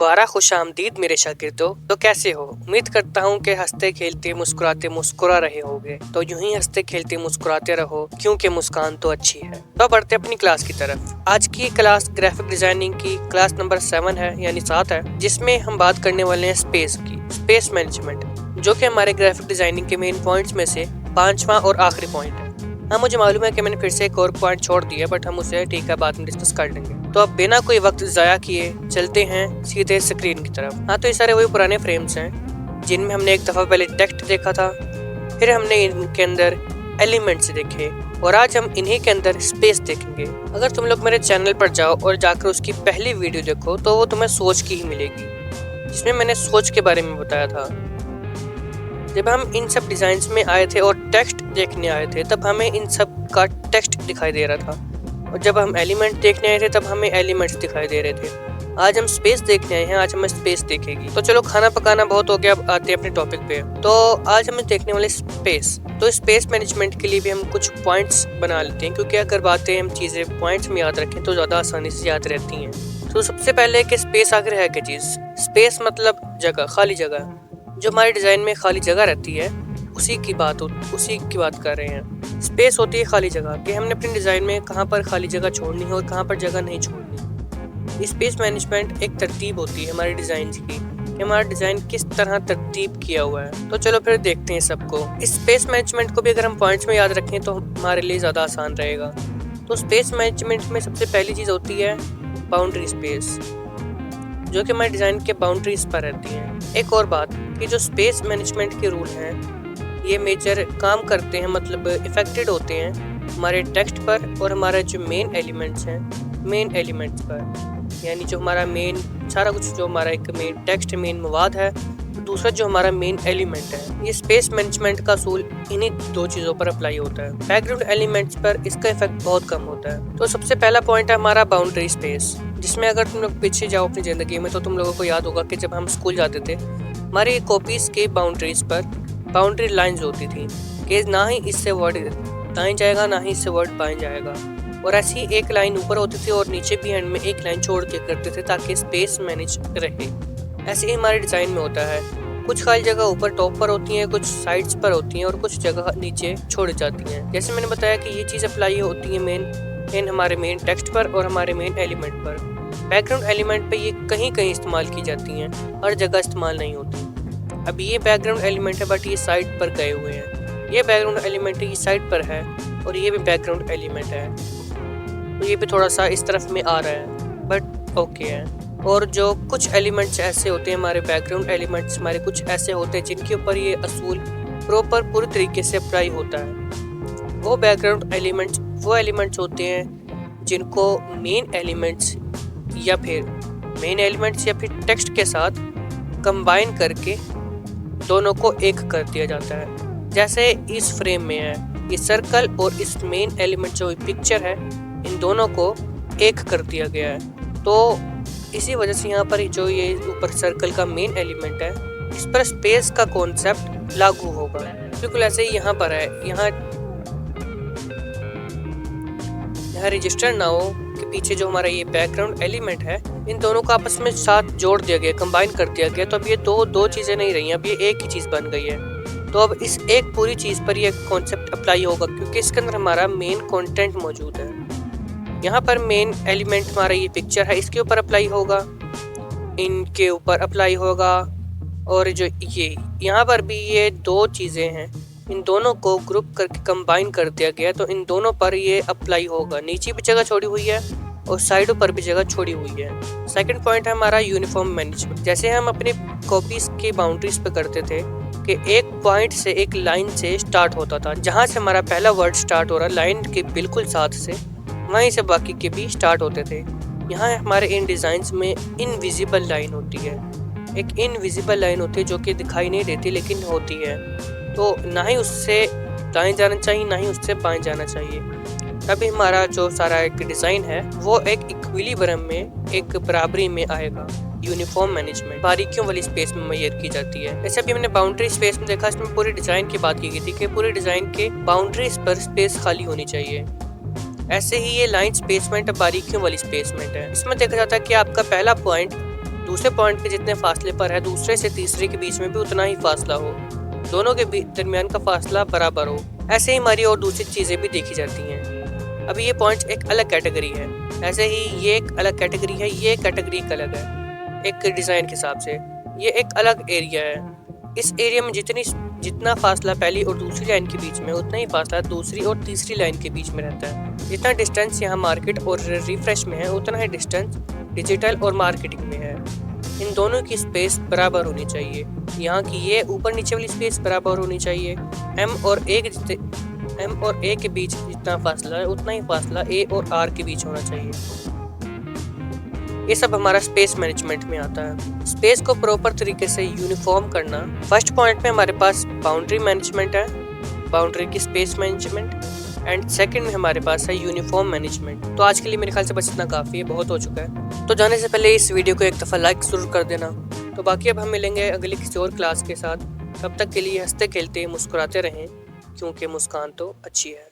दोबारा खुशामदीद मेरे शागिर्दों। तो कैसे हो? उम्मीद करता हूँ कि हंसते खेलते मुस्कुराते मुस्कुरा रहे होगे। तो यूं ही हंसते खेलते मुस्कुराते रहो, क्योंकि मुस्कान तो अच्छी है। तो बढ़ते अपनी क्लास की तरफ। आज की क्लास ग्राफिक डिजाइनिंग की क्लास नंबर 7 है, यानी 7 है, जिसमें हम बात करने वाले हैं स्पेस की, स्पेस मैनेजमेंट, जो कि हमारे ग्राफिक डिजाइनिंग के मेन पॉइंट्स में से 5वां और आखिरी पॉइंट है। हाँ, मुझे मालूम है कि मैंने फिर से एक और पॉइंट छोड़ दिया, बट हम उसे ठीक है बाद में डिस्कस कर लेंगे। तो अब बिना कोई वक्त ज़ाया किए चलते हैं सीधे स्क्रीन की तरफ। हाँ, तो ये सारे वही पुराने फ्रेम्स हैं जिनमें हमने एक दफ़ा पहले टेक्स्ट देखा था, फिर हमने इनके अंदर एलिमेंट्स देखे, और आज हम इन्हीं के अंदर स्पेस देखेंगे। अगर तुम लोग मेरे चैनल पर जाओ और जाकर उसकी पहली वीडियो देखो तो वो तुम्हें सोच की ही मिलेगी, जिसमें मैंने सोच के बारे में बताया था। जब हम इन सब डिज़ाइंस में आए थे और टेक्स्ट देखने आए थे तब हमें इन सब का टेक्स्ट दिखाई दे रहा था, और जब हम एलिमेंट देखने आए थे तब हमें एलिमेंट्स दिखाई दे रहे थे। आज हम स्पेस देखने आए हैं, आज हमें स्पेस देखेगी। तो चलो, खाना पकाना बहुत हो गया, अब आते हैं अपने टॉपिक पे। तो आज हमें देखने वाले स्पेस। तो स्पेस मैनेजमेंट के लिए भी हम कुछ पॉइंट्स बना लेते हैं, क्योंकि अगर बातें हम चीज़ें पॉइंट्स में याद रखें तो ज़्यादा आसानी से याद रहती हैं। तो सबसे पहले कि स्पेस आखिर है क्या चीज़। स्पेस मतलब जगह, खाली जगह। जो हमारे डिज़ाइन में खाली जगह रहती है उसी की बात कर रहे हैं। स्पेस होती है खाली जगह कि हमने अपने डिज़ाइन में कहाँ पर खाली जगह छोड़नी है और कहाँ पर जगह नहीं छोड़नी। स्पेस मैनेजमेंट एक तरतीब होती है हमारे डिज़ाइन की, कि हमारा डिज़ाइन किस तरह तरतीब किया हुआ है। तो चलो फिर देखते हैं सबको। इस स्पेस मैनेजमेंट को भी अगर हम पॉइंट्स में याद रखें तो हमारे लिए ज़्यादा आसान रहेगा। तो स्पेस मैनेजमेंट में सबसे पहली चीज़ होती है बाउंड्री स्पेस, जो कि हमारे डिज़ाइन के बाउंड्रीज पर रहती हैं। एक और बात कि जो स्पेस मैनेजमेंट के रूल हैं ये मेजर काम करते हैं, मतलब इफेक्टेड होते हैं हमारे टेक्स्ट पर और हमारा जो मेन एलिमेंट्स हैं, मेन एलिमेंट्स पर, यानी जो हमारा मेन सारा कुछ, जो हमारा एक मेन टेक्स्ट मेन मवाद है, तो दूसरा जो हमारा मेन एलिमेंट है। ये स्पेस मैनेजमेंट का असूल इन्हीं दो चीज़ों पर अप्लाई होता है। बैकग्राउंड एलिमेंट्स पर इसका इफेक्ट बहुत कम होता है। तो सबसे पहला पॉइंट है हमारा बाउंड्री स्पेस, जिसमें अगर तुम लोग पीछे जाओ अपनी ज़िंदगी में तो तुम लोगों को याद होगा कि जब हम स्कूल जाते थे हमारी कॉपीज़ के बाउंड्रीज पर बाउंड्री लाइंस होती थी कि ना ही इससे वर्ड दाएं जाएगा ना ही इससे वर्ड बाएं जाएगा, और ऐसी एक लाइन ऊपर होती थी और नीचे भी एंड में एक लाइन छोड़ के करते थे ताकि स्पेस मैनेज रहे। ऐसे ही हमारे डिज़ाइन में होता है, कुछ खाली जगह ऊपर टॉप पर होती हैं, कुछ साइड्स पर होती हैं और कुछ जगह नीचे छोड़ जाती हैं। जैसे मैंने बताया कि ये चीज़ अप्लाई होती है मेन हमारे मेन टेक्स्ट पर और हमारे मेन एलिमेंट पर। बैकग्राउंड एलिमेंट पर ये कहीं कहीं इस्तेमाल की जाती हैं, हर जगह इस्तेमाल नहीं होती। अब ये बैकग्राउंड एलिमेंट है बट ये साइड पर गए हुए हैं। ये बैकग्राउंड एलिमेंट ये साइड पर है और ये भी बैकग्राउंड एलिमेंट है, तो ये भी थोड़ा सा इस तरफ में आ रहा है, बट ओके है। और जो कुछ एलिमेंट्स ऐसे होते हैं, हमारे बैकग्राउंड एलिमेंट्स हमारे कुछ ऐसे होते हैं जिनके ऊपर ये असूल प्रॉपर पूरी तरीके से अप्लाई होता है। वो बैकग्राउंड एलिमेंट्स वो एलिमेंट्स होते हैं जिनको मेन एलिमेंट्स या फिर टेक्स्ट के साथ कंबाइन करके दोनों को एक कर दिया जाता है। जैसे इस फ्रेम में है, ये सर्कल और इस मेन एलिमेंट जो पिक्चर है, इन दोनों को एक कर दिया गया है। तो इसी वजह से यहाँ पर जो ये ऊपर सर्कल का मेन एलिमेंट है, इस पर स्पेस का कॉन्सेप्ट लागू होगा। बिल्कुल ऐसे ही यहाँ पर है, यहाँ रजिस्टर ना हो के पीछे जो हमारा ये बैकग्राउंड एलिमेंट है, इन दोनों को आपस में साथ जोड़ दिया गया, कंबाइन कर दिया गया। तो अब ये दो चीज़ें नहीं रही, अब ये एक ही चीज़ बन गई है। तो अब इस एक पूरी चीज़ पर ये कॉन्सेप्ट अप्लाई होगा, क्योंकि इसके अंदर हमारा मेन कंटेंट मौजूद है। यहाँ पर मेन एलिमेंट हमारा ये पिक्चर है, इसके ऊपर अप्लाई होगा, इनके ऊपर अप्लाई होगा, और जो ये यहाँ पर भी ये दो चीज़ें हैं, इन दोनों को ग्रुप करके कंबाइन कर दिया गया, तो इन दोनों पर ये अप्लाई होगा। नीचे भी जगह छोड़ी हुई है और साइडों पर भी जगह छोड़ी हुई है। सेकंड पॉइंट है हमारा यूनिफॉर्म मैनेजमेंट। जैसे हम अपने कॉपीज़ के बाउंड्रीज पे करते थे कि एक पॉइंट से, एक लाइन से स्टार्ट होता था, जहाँ से हमारा पहला वर्ड स्टार्ट हो रहा लाइन के बिल्कुल साथ से, वहीं से बाकी के भी स्टार्ट होते थे। यहाँ हमारे इन डिज़ाइंस में इनविजिबल लाइन होती है, एक इनविजिबल लाइन होती है जो कि दिखाई नहीं देती लेकिन होती है। तो ना ही उससे दाएं जाना चाहिए ना ही उससे बाएं जाना चाहिए। तभी हमारा जो सारा एक डिज़ाइन है वो एक इक्विलिब्रियम में, एक बराबरी में आएगा। यूनिफॉर्म मैनेजमेंट बारीकियों वाली स्पेस में मुहैया की जाती है। जैसे अभी हमने बाउंड्री स्पेस में देखा, इसमें पूरे डिज़ाइन की बात की गई थी कि पूरे डिज़ाइन के बाउंड्रीज पर स्पेस खाली होनी चाहिए। ऐसे ही ये लाइन स्पेसमेंट बारीकियों वाली स्पेसमेंट है। इसमें देखा जाता है कि आपका पहला पॉइंट दूसरे पॉइंट के जितने फासले पर है दूसरे से तीसरे के बीच में भी उतना ही फासला हो, दोनों के दरमियान का फासला बराबर हो। ऐसे ही हमारी और दूसरी चीज़ें भी देखी जाती हैं। अभी ये पॉइंट्स एक अलग कैटेगरी है, ऐसे ही ये एक अलग कैटेगरी है, ये कैटेगरी एक अलग है। एक डिज़ाइन के हिसाब से ये एक अलग एरिया है। इस एरिया में जितना फासला पहली और दूसरी लाइन के बीच में उतना ही फासला दूसरी और तीसरी लाइन के बीच में रहता है। जितना डिस्टेंस यहाँ मार्केट और रिफ्रेश में है उतना ही डिस्टेंस डिजिटल और मार्केटिंग में है। इन दोनों की स्पेस बराबर होनी चाहिए। यहाँ की ये ऊपर नीचे वाली स्पेस बराबर होनी चाहिए। एम और ए के बीच जितना फासला है उतना ही फासला ए और आर के बीच होना चाहिए। ये सब हमारा स्पेस मैनेजमेंट में आता है। स्पेस को प्रॉपर तरीके से यूनिफॉर्म करना। फर्स्ट पॉइंट में हमारे पास बाउंड्री मैनेजमेंट है, बाउंड्री की स्पेस मैनेजमेंट, एंड सेकंड में हमारे पास है यूनिफॉर्म मैनेजमेंट। तो आज के लिए मेरे ख्याल से बस इतना काफ़ी है, बहुत हो चुका है। तो जाने से पहले इस वीडियो को एक दफ़ा लाइक ज़रूर कर देना। तो बाकी अब हम मिलेंगे अगली किसी और क्लास के साथ। तब तक के लिए हंसते खेलते मुस्कुराते रहें, क्योंकि मुस्कान तो अच्छी है।